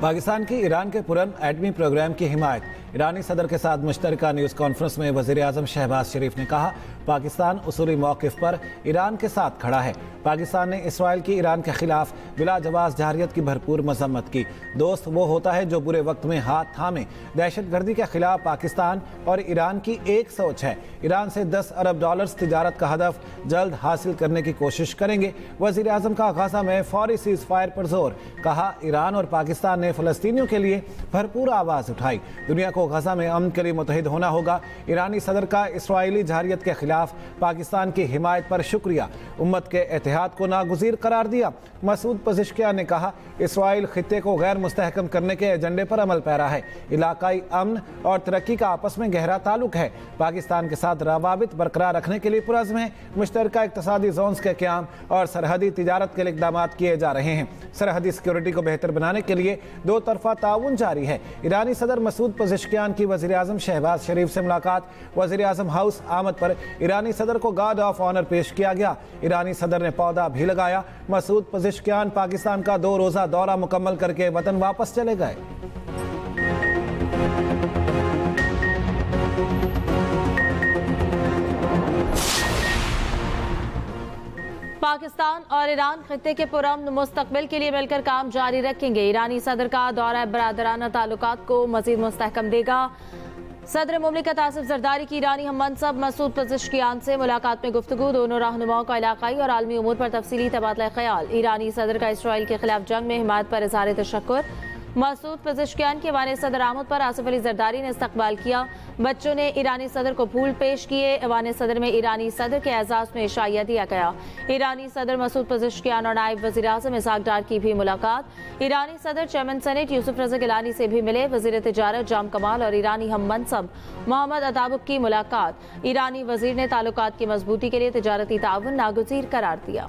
पाकिस्तान की ईरान के पुरन एटमी प्रोग्राम की हिमायत। ईरानी सदर के साथ मुश्तरका न्यूज़ कॉन्फ्रेंस में वज़ीर आज़म शहबाज शरीफ ने कहा, पाकिस्तान उसूली मौक़िफ़ पर ईरान के साथ खड़ा है। पाकिस्तान ने इसराइल की ईरान के खिलाफ बिला जवाज़ जारियत की भरपूर मज़म्मत की। दोस्त वो होता है जो बुरे वक्त में हाथ थामे। दहशतगर्दी के खिलाफ पाकिस्तान और ईरान की एक सोच है। ईरान से $10 अरब तिजारत का हदफ जल्द हासिल करने की कोशिश करेंगे। वज़ीर आज़म का गाज़ा में फौरी सीज़ फायर पर जोर। कहा, ईरान और पाकिस्तान ने फ़लस्तीनियों के लिए भरपूर आवाज़ उठाई। दुनिया को गाज़ा में अमन के लिए मुत्तहिद होना होगा। ईरानी सदर का इसराइली जारियत के खिलाफ पाकिस्तान की हिमायत पर शुक्रिया। उम्मत के इत्तेहाद को नागुज़ीर करार दिया। मसूद पज़ेश्कियान ने कहा, इसराइल खित्ते को गैर मुस्तहकम करने के एजेंडे पर अमल पैरा है। इलाकाई अमन और तरक्की का आपस में गहरा ताल्लुक है। पाकिस्तान के साथ रवाबित बरकरार रखने के लिए पुरज़्म है। मुश्तरका इक़्तिसादी ज़ोन्स के क़याम और सरहदी तिजारत के लिए इक़दाम किए जा रहे हैं। सरहदी सिक्योरिटी को बेहतर बनाने के लिए दो तरफ़ा ताउन जारी है। ईरानी सदर मसूद पज़ेश्कियान की वज़ीर आज़म शहबाज शरीफ से मुलाकात। वज़ीर आज़म हाउस आमद पर ईरानी सदर को गार्ड ऑफ ऑनर पेश किया गया। ईरानी सदर ने पौधा भी लगाया। मसूद पज़ेश्कियान पाकिस्तान का 2 रोज़ा दौरा मुकम्मल करके वतन वापस चले गए। पाकिस्तान और ईरान खित्ते के पुरअमन मुस्तकबिल के लिए मिलकर काम जारी रखेंगे। ईरानी सदर का दौरा बरादराना ताल्लुकात को मजीद मुस्तहकम देगा। सदर मुमलिकत आसिफ जरदारी की ईरानी हम मनसब मसूद पज़ेश्कियान से मुलाकात में गुफ्तगू। दोनों रहनुमाओं का इलाकाई और आलमी उमूर पर तफसीली तबादला ख्याल। ईरानी सदर का इसराइल के खिलाफ जंग में हिमायत पर इज़हार तशक्कुर। मसूद पज़ेश्कियान के वाने सदर आमद पर आसिफ अली जरदारी ने इस्तकबाल किया। बच्चों ने ईरानी सदर को फूल पेश किए। वाने सदर में ईरानी सदर के एजाज़ में इशाइया दिया गया। ईरानी सदर मसूद पज़ेश्कियान और नायब वज़ीर आज़म इसहाक डार की भी मुलाकात। ईरानी सदर चेयरमैन सेनेट यूसुफ रज़ा गिलानी से भी मिले। वज़ीर तिजारत जाम कमाल और ईरानी हम मनसब मोहम्मद अताबुक की मुलाकात। ईरानी वज़ीर ने ताल्लुकात की मजबूती के लिए तिजारती ताउन नागुज़ीर करार दिया।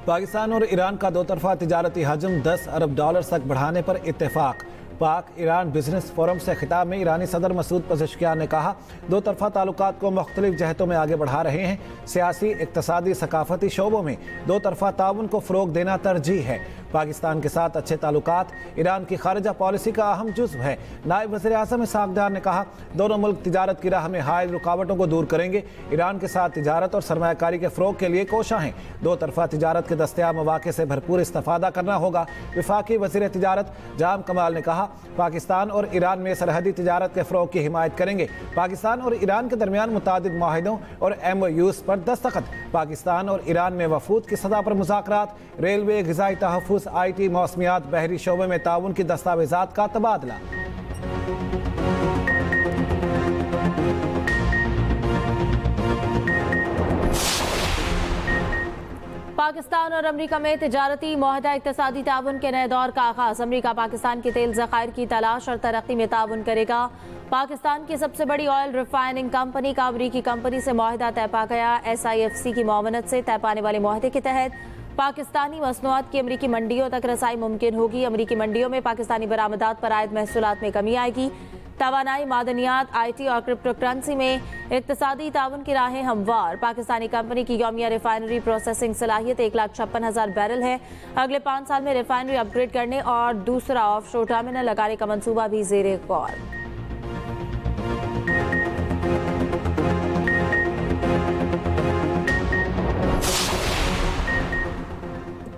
पाकिस्तान और ईरान का दो तरफा तिजारती हजम $10 अरब तक बढ़ाने पर इत्तेफाक। पाक ईरान बिजनेस फोरम से खिताब में ईरानी सदर मसूद पज़ेश्कियान ने कहा, दो तरफा ताल्लुकात को मुख्तलिफ जहतों में आगे बढ़ा रहे हैं। सियासी, इक़्तिसादी, सकाफती शोबों में दो तरफा ताउन को फ़रोग देना तरजीह है। पाकिस्तान के साथ अच्छे ताल्लुकात ईरान की खारिजा पॉलिसी का अहम जुज़्व है। नायब वज़ीर आज़म इसहाक डार ने कहा, दोनों मुल्क तिजारत की राह में हायल रुकावटों को दूर करेंगे। ईरान के साथ तिजारत और सरमायाकारी के फ़रोग के लिए कोशां हैं। दो तरफा तिजारत के दस्तयाब मौक़े से भरपूर इस्तिफ़ादा करना होगा। वफाकी वज़ीर तिजारत जाम कमाल ने कहा, पाकिस्तान और ईरान में सरहदी तिजारत के फ़रोग की हिमायत करेंगे। पाकिस्तान और ईरान के दरमियान मुतादिद मुआहिदों और MOUs पर दस्तखत। पाकिस्तान और ईरान में वफूद की सतह पर मुज़ाकरात। रेलवे, ग़िज़ाई तहफ़्फ़ुज़, IT, मौसमियात, बहरी शोबे में ताउन की दस्तावेज़ात का तबादला। पाकिस्तान और अमरीका में तिजारती मुआहदा इक़्तिसादी ताउन के नए दौर का आगाज़। अमरीका पाकिस्तान के तेल ज़खायर की तलाश और तरक्की में ताउन करेगा। पाकिस्तान की सबसे बड़ी ऑयल रिफाइनिंग कंपनी का अमरीकी कंपनी से मुआहदा तय पा गया। SIFC की मुआवनत से तय पाने वाले मुआहदे के तहत पाकिस्तानी मसनूआत की अमरीकी मंडियों तक रसाई मुमकिन होगी। अमरीकी मंडियों में पाकिस्तानी बरामदात पर आयद महसूलात में कमी आएगी। तवानाई, मादनियात, IT और क्रिप्टो करेंसी में इक़्तिसादी ताउन की राहें हमवार। पाकिस्तानी कंपनी की यौमिया रिफाइनरी प्रोसेसिंग सलाहियत 1,56,000 बैरल है। अगले 5 साल में रिफाइनरी अपग्रेड करने और दूसरा ऑफशोर टर्मिनल लगाने का मंसूबा भी ज़ेरे गौर।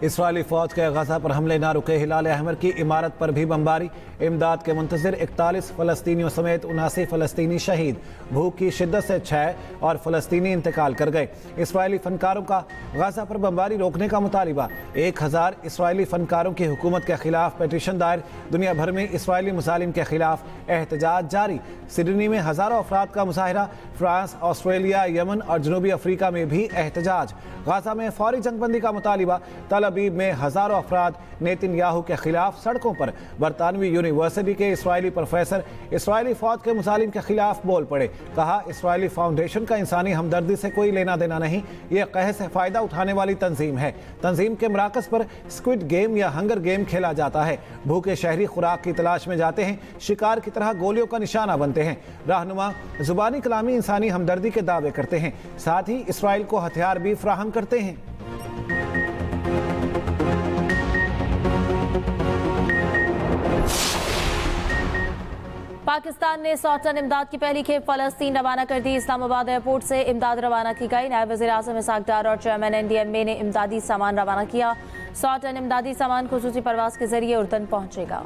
इसराइली फ़ौज के गाज़ा पर हमले ना रुके। हिलाल अहमर की इमारत पर भी बमबारी। इमदाद के मुंतज़िर 41 फ़लस्तीनियों समेत 79 फ़लस्तीनी शहीद। भूख की शिद्दत से 6 और फ़लस्तीनी इंतकाल कर गए। इसराइली फ़नकारों का गाज़ा पर बमबारी रोकने का मुतालिबा। 1000 इसराइली फ़नकारों की हुकूमत के खिलाफ पेटिशन दायर। दुनिया भर में इसराइली मुजालिम के खिलाफ एहतजाज जारी। सिडनी में हज़ारों अफराद का मुजाहिरा। फ्रांस, ऑस्ट्रेलिया, यमन और जनूबी अफ्रीका में भी एहतजाज। गाज़ा में फौरी जंगबंदी का मुतालिबा। तल अबीब में हज़ारों अफराद नेतन्याहू के खिलाफ सड़कों पर। बरतानवी यूनिवर्सिटी के इसराइली प्रोफेसर इसराइली फ़ौज के मुजालिम के खिलाफ बोल पड़े। कहा, इसराइली फाउंडेशन का इंसानी हमदर्दी से कोई लेना देना नहीं। ये कहर से फ़ायदा उठाने वाली तंजीम है। तंजीम के मराकज़ पर स्क्विड गेम या हंगर गेम खेला जाता है। भूखे शहरी खुराक की तलाश में जाते हैं। शिकार की तरह गोलियों का निशाना बनते हैं। रहनुमा जुबानी कलामी इंसानी हमदर्दी के दावे करते हैं, साथ ही इसराइल को हथियार भी फराहम करते हैं। पाकिस्तान ने 100 टन इमदाद की पहली खेप फलस्तीन रवाना कर दी। इस्लामाबाद एयरपोर्ट से इमदाद रवाना की गई। नायब वज़ीर आज़म इसहाक डार और चेयरमैन NDMA ने इमदादी सामान रवाना किया। 100 टन इमदादी सामान खुसूसी परवाज के जरिए उर्दन पहुंचेगा।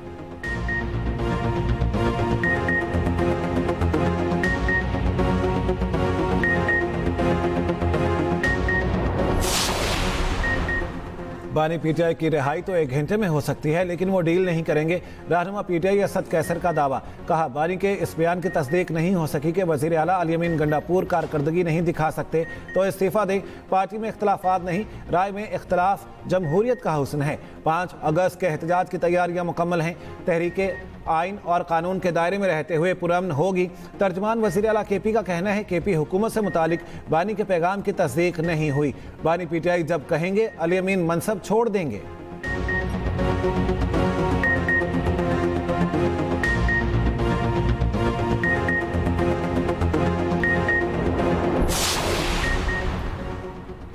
बानी PTI की रिहाई तो 1 घंटे में हो सकती है, लेकिन वो डील नहीं करेंगे। रहनुमा PTI असद कैसर का दावा। कहा, बानी के इस बयान की तस्दीक नहीं हो सकी कि वज़ीर आला अली अमीन गंडापुर कारकर्दगी नहीं दिखा सकते तो इस्तीफा दें। पार्टी में इख्तलाफात नहीं, राय में इख्तलाफ जमहूरियत का हुस्न है। 5 अगस्त के एहतजाज की तैयारियां मुकम्मल हैं। तहरीके आइन और कानून के दायरे में रहते हुए पुरअमन होगी। तर्जमान वज़ीर आला KP का कहना है, KP हुकूमत से मुतालिक बानी के पैगाम की तस्दीक नहीं हुई। बानी PTI जब कहेंगे अली अमीन मनसब छोड़ देंगे।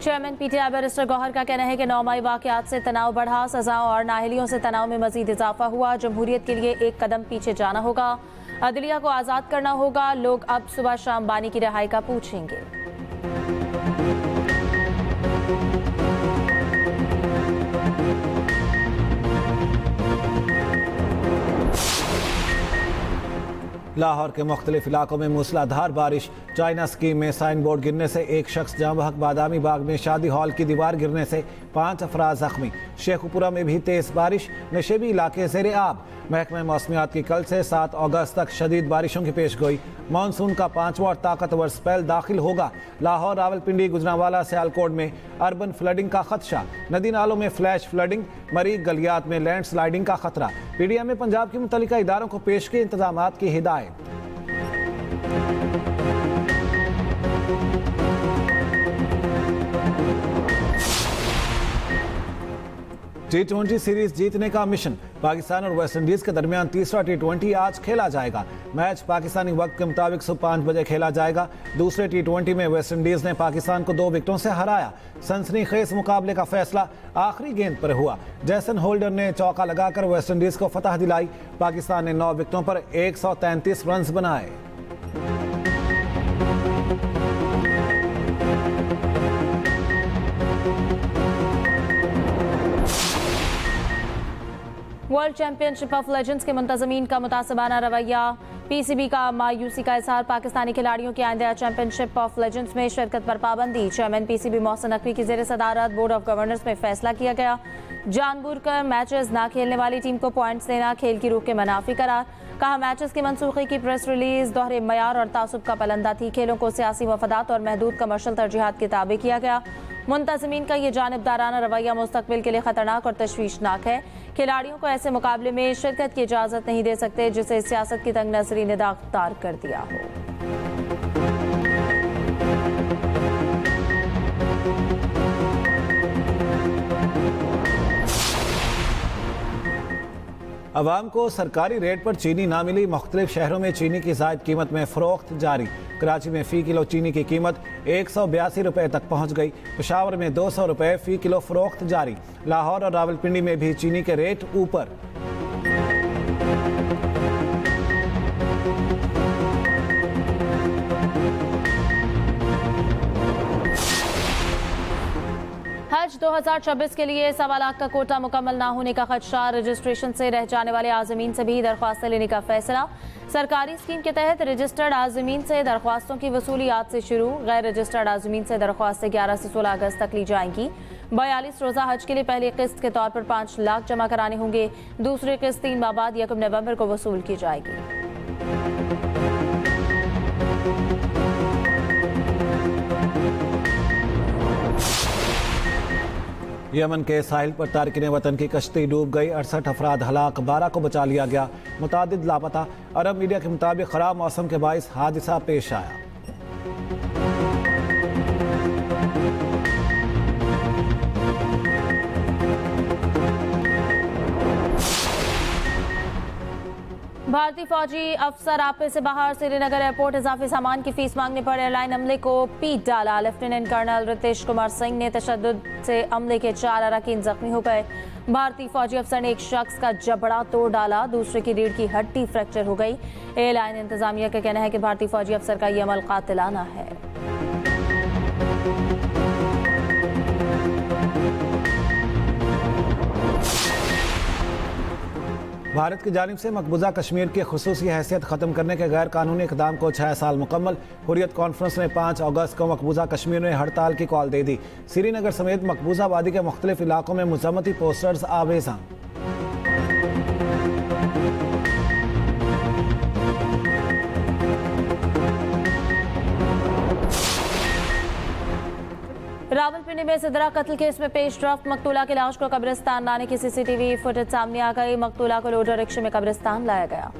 चेयरमैन PTI बैरिस्टर गौहर का कहना है कि 9 मई वाक़यात से तनाव बढ़ा, सजाओं और नाहलियों से तनाव में मजीद इजाफा हुआ। जमहूरियत के लिए एक कदम पीछे जाना होगा। अदलिया को आज़ाद करना होगा। लोग अब सुबह शाम बानी की रिहाई का पूछेंगे। लाहौर के मुख्तलिफ इलाकों में मूसलाधार बारिश। चाइना स्कीम में साइन बोर्ड गिरने से 1 शख्स जाँ बहक। बादामी बाग में शादी हॉल की दीवार गिरने से 5 अफराद जख्मी। शेखुपुरा में भी तेज बारिश, नशेबी इलाके ज़ेरे आब। महकमा मौसमियात की कल से 7 अगस्त तक शदीद बारिशों की पेशगोई। मानसून का 5वां और ताकतवर स्पेल दाखिल होगा। लाहौर, रावलपिंडी, गुजरांवाला, सियालकोट में अर्बन फ्लडिंग का खदशा। नदी नालों में फ्लैश फ्लडिंग, मरीग गलियात में लैंड स्लाइडिंग का खतरा। PDM में पंजाब के मुतल्लिका इदारों को पेश के इंतजामात की हिदायत। T20 सीरीज जीतने का मिशन। पाकिस्तान और वेस्ट इंडीज के दरमियान तीसरा T20 आज खेला जाएगा। मैच पाकिस्तानी वक्त के मुताबिक सुबह 5 बजे खेला जाएगा। दूसरे T20 में वेस्ट इंडीज ने पाकिस्तान को 2 विकेटों से हराया। सनसनीखेज मुकाबले का फैसला आखिरी गेंद पर हुआ। जैसन होल्डर ने चौका लगाकर वेस्ट इंडीज को फतह दिलाई। पाकिस्तान ने 9 विकेटों पर 133 रन बनाए। वर्ल्ड चैंपियनशिप ऑफ लेजेंड्स के मुंतजमीन का मुतासबाना रवैया। PCB का मायूसी का इजहार। पाकिस्तानी खिलाड़ियों की आइंदा चैंपियनशिप ऑफ लेजेंड्स में शिरकत पर पाबंदी। चेयरमैन PCB मोहसिन नकवी की जेर सदारत बोर्ड ऑफ गवर्नर्स में फैसला किया गया। जानबूझकर मैचेस ना खेलने वाली टीम को पॉइंट्स देना खेल की रूह के मनाफी करार। कहा, मैचेस की मनसूखी की प्रेस रिलीज दोहरे मयार और तासुब का पलंदा थी। खेलों को सियासी मफादात और महदूद कमर्शल तरजीहात के ताबे किया गया। मुंतज़मीन का ये जानिबदाराना रवैया मुस्तकबिल के लिए खतरनाक और तशवीशनाक है। खिलाड़ियों को ऐसे मुकाबले में शिरकत की इजाज़त नहीं दे सकते जिसे सियासत की तंग नजरी ने दागदार कर दिया हो। अवाम को सरकारी रेट पर चीनी ना मिली। मुख्तलिफ शहरों में चीनी की ज़ायद कीमत में फ़रोख्त जारी। कराची में फ़ी किलो चीनी की कीमत 182 रुपये तक पहुँच गई। पेशावर में 200 रुपये फ़ी किलो फ़रोख्त जारी। लाहौर और रावलपिंडी में भी चीनी के रेट ऊपर। हज 2026 के लिए 1.25 लाख का कोटा मुकम्मल ना होने का खदशा। रजिस्ट्रेशन से रह जाने वाले आज़मीन से भी दरख्वास्तें लेने का फैसला। सरकारी स्कीम के तहत रजिस्टर्ड आज़मीन से दरख्वास्तों की वसूली आज से शुरू। गैर रजिस्टर्ड आज़मीन से दरख्वास्तें 11 से 16 अगस्त तक ली जाएंगी। 42 रोज़ा हज के लिए पहली किस्त के तौर पर 5 लाख जमा कराने होंगे। दूसरी किस्त 3 माह बाद 1 नवंबर को वसूल की जाएगी। यमन के साहिल पर तारकिन वतन की कश्ती डूब गई। 68 अफराद हलाक, 12 को बचा लिया गया, मुतादिद लापता। अरब मीडिया के मुताबिक खराब मौसम के बाइस हादसा पेश आया। भारतीय फौजी अफसर आपे से बाहर श्रीनगर एयरपोर्ट इजाफी सामान की फीस मांगने पर एयरलाइन अमले को पीट डाला। लेफ्टिनेंट कर्नल रितेश कुमार सिंह ने तशद्दुद से अमले के 4 अरकान जख्मी हो गए। भारतीय फौजी अफसर ने एक शख्स का जबड़ा तोड़ डाला, दूसरे की रीढ़ की हड्डी फ्रैक्चर हो गई। एयरलाइन इंतजामिया का कहना है कि भारतीय फौजी अफसर का यह अमल कातिलाना है। भारत की जानिब से मकबूजा कश्मीर की खुसूसी हैसियत ख़त्म करने के गैर कानूनी इक़दाम को 6 साल मुकम्मल। हुर्रियत कॉन्फ्रेंस ने 5 अगस्त को मकबूजा कश्मीर में हड़ताल की कॉल दे दी। श्रीनगर समेत मकबूजा वादी के मुख्तलिफ इलाकों में मजम्मती पोस्टर्स आवेज़ां। रावलपिंडी में सिदरा कत्ल केस में पेश ड्राफ्ट मकतूला की लाश को कब्रिस्तान लाने की सीसीटीवी फुटेज सामने आ गई। मकतूला को लोडर रिक्शे में कब्रिस्तान लाया गया।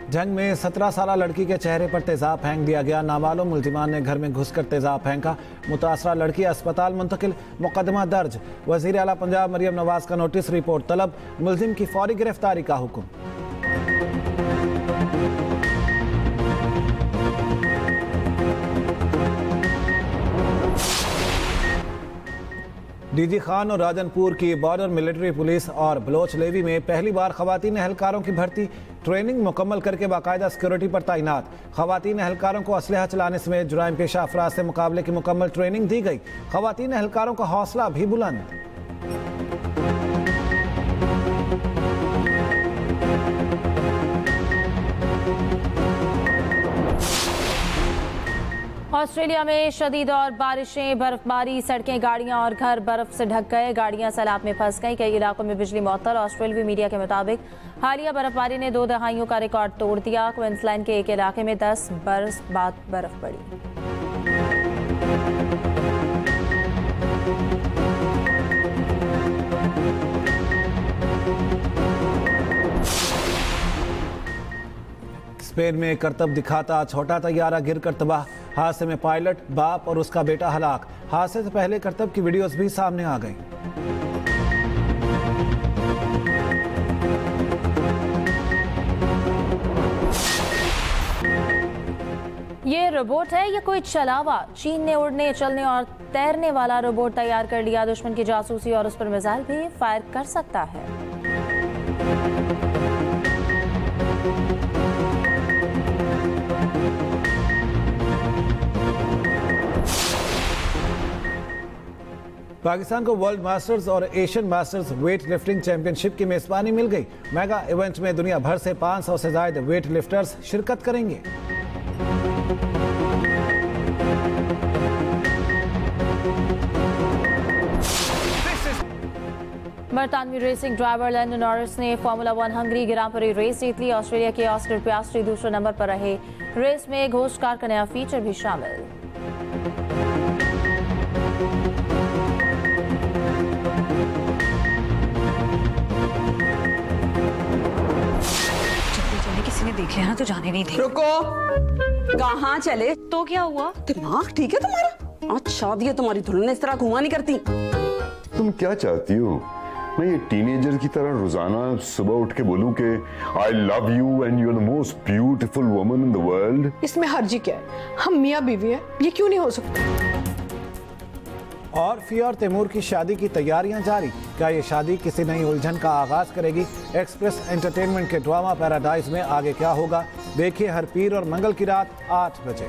जंग में 17 साला लड़की के चेहरे पर तेजाब फेंक दिया गया। नामालूम मुल्जिमान ने घर में घुसकर तेजाब फेंका। मुतासरा लड़की अस्पताल मुंतकिल, मुकदमा दर्ज। वज़ीर आला पंजाब मरियम नवाज का नोटिस, रिपोर्ट तलब। मुल्जिम की फौरी गिरफ्तारी का हुक्म। डीजी खान और राजनपुर की बॉर्डर मिलिट्री पुलिस और बलोच लेवी में पहली बार खवातीन एहलकारों की भर्ती। ट्रेनिंग मुकम्मल करके बाकायदा सिक्योरिटी पर तैनात। खवातीन एहलकारों को असलहा चलाने समेत जुराइम पेशा अफराद से मुकाबले की मुकम्मल ट्रेनिंग दी गई। खवातीन एहलकारों का हौसला भी बुलंद। ऑस्ट्रेलिया में शदीद और बारिशें, बर्फबारी, सड़कें, गाड़ियां और घर बर्फ से ढक गए। गाड़ियां सैलाब में फंस गईं। कई इलाकों में बिजली मुअत्तल। ऑस्ट्रेलियाई मीडिया के मुताबिक हालिया बर्फबारी ने 2 दहाइयों का रिकॉर्ड तोड़ दिया। क्वींसलैंड के एक इलाके में 10 बरस बाद बर्फ पड़ी। स्पेन में करतब दिखाता छोटा तैयारा गिरकर तबाह। हादसे में पायलट, बाप और उसका बेटा हलाक। हादसे से पहले करतब की वीडियोस भी सामने आ गई। ये रोबोट है या कोई चलावा? चीन ने उड़ने, चलने और तैरने वाला रोबोट तैयार कर लिया। दुश्मन की जासूसी और उस पर मिसाइल भी फायर कर सकता है। पाकिस्तान को वर्ल्ड मास्टर्स और Asian masters weight lifting championship की मेजबानी मिल गई। मेगा इवेंट में दुनिया भर से 500 से ज्यादा वेट लिफ्टर्स शिरकत करेंगे। बरतानवी रेसिंग ड्राइवर लैंडो नॉरिस ने फार्मूला 1 हंगरी ग्रां प्री रेस जीत ली। ऑस्ट्रेलिया के ऑस्कर पियास्ट्री दूसरे नंबर पर रहे। रेस में घोस्ट कार का नया फीचर भी शामिल। किसी ने देख लिया ना तो जाने नहीं देगा। रुको, कहाँ चले? तो क्या हुआ? दिमाग ठीक है तुम्हारा? आज शादी है तुम्हारी, दुल्हन इस तरह घुमा नहीं करती। तुम क्या चाहती हो? मैं ये टीनेजर की तरह रोजाना सुबह उठ के बोलूं कि I love you and you are the most beautiful woman in the world? इसमें हर्जी क्या है? हम मियाँ बीवी हैं, ये क्यों नहीं हो सकता? और फिया और तैमूर की शादी की तैयारियां जारी। क्या ये शादी किसी नई उलझन का आगाज करेगी? एक्सप्रेस एंटरटेनमेंट के ड्रामा पैराडाइज में आगे क्या होगा? देखिए हर पीर और मंगल की रात 8 बजे।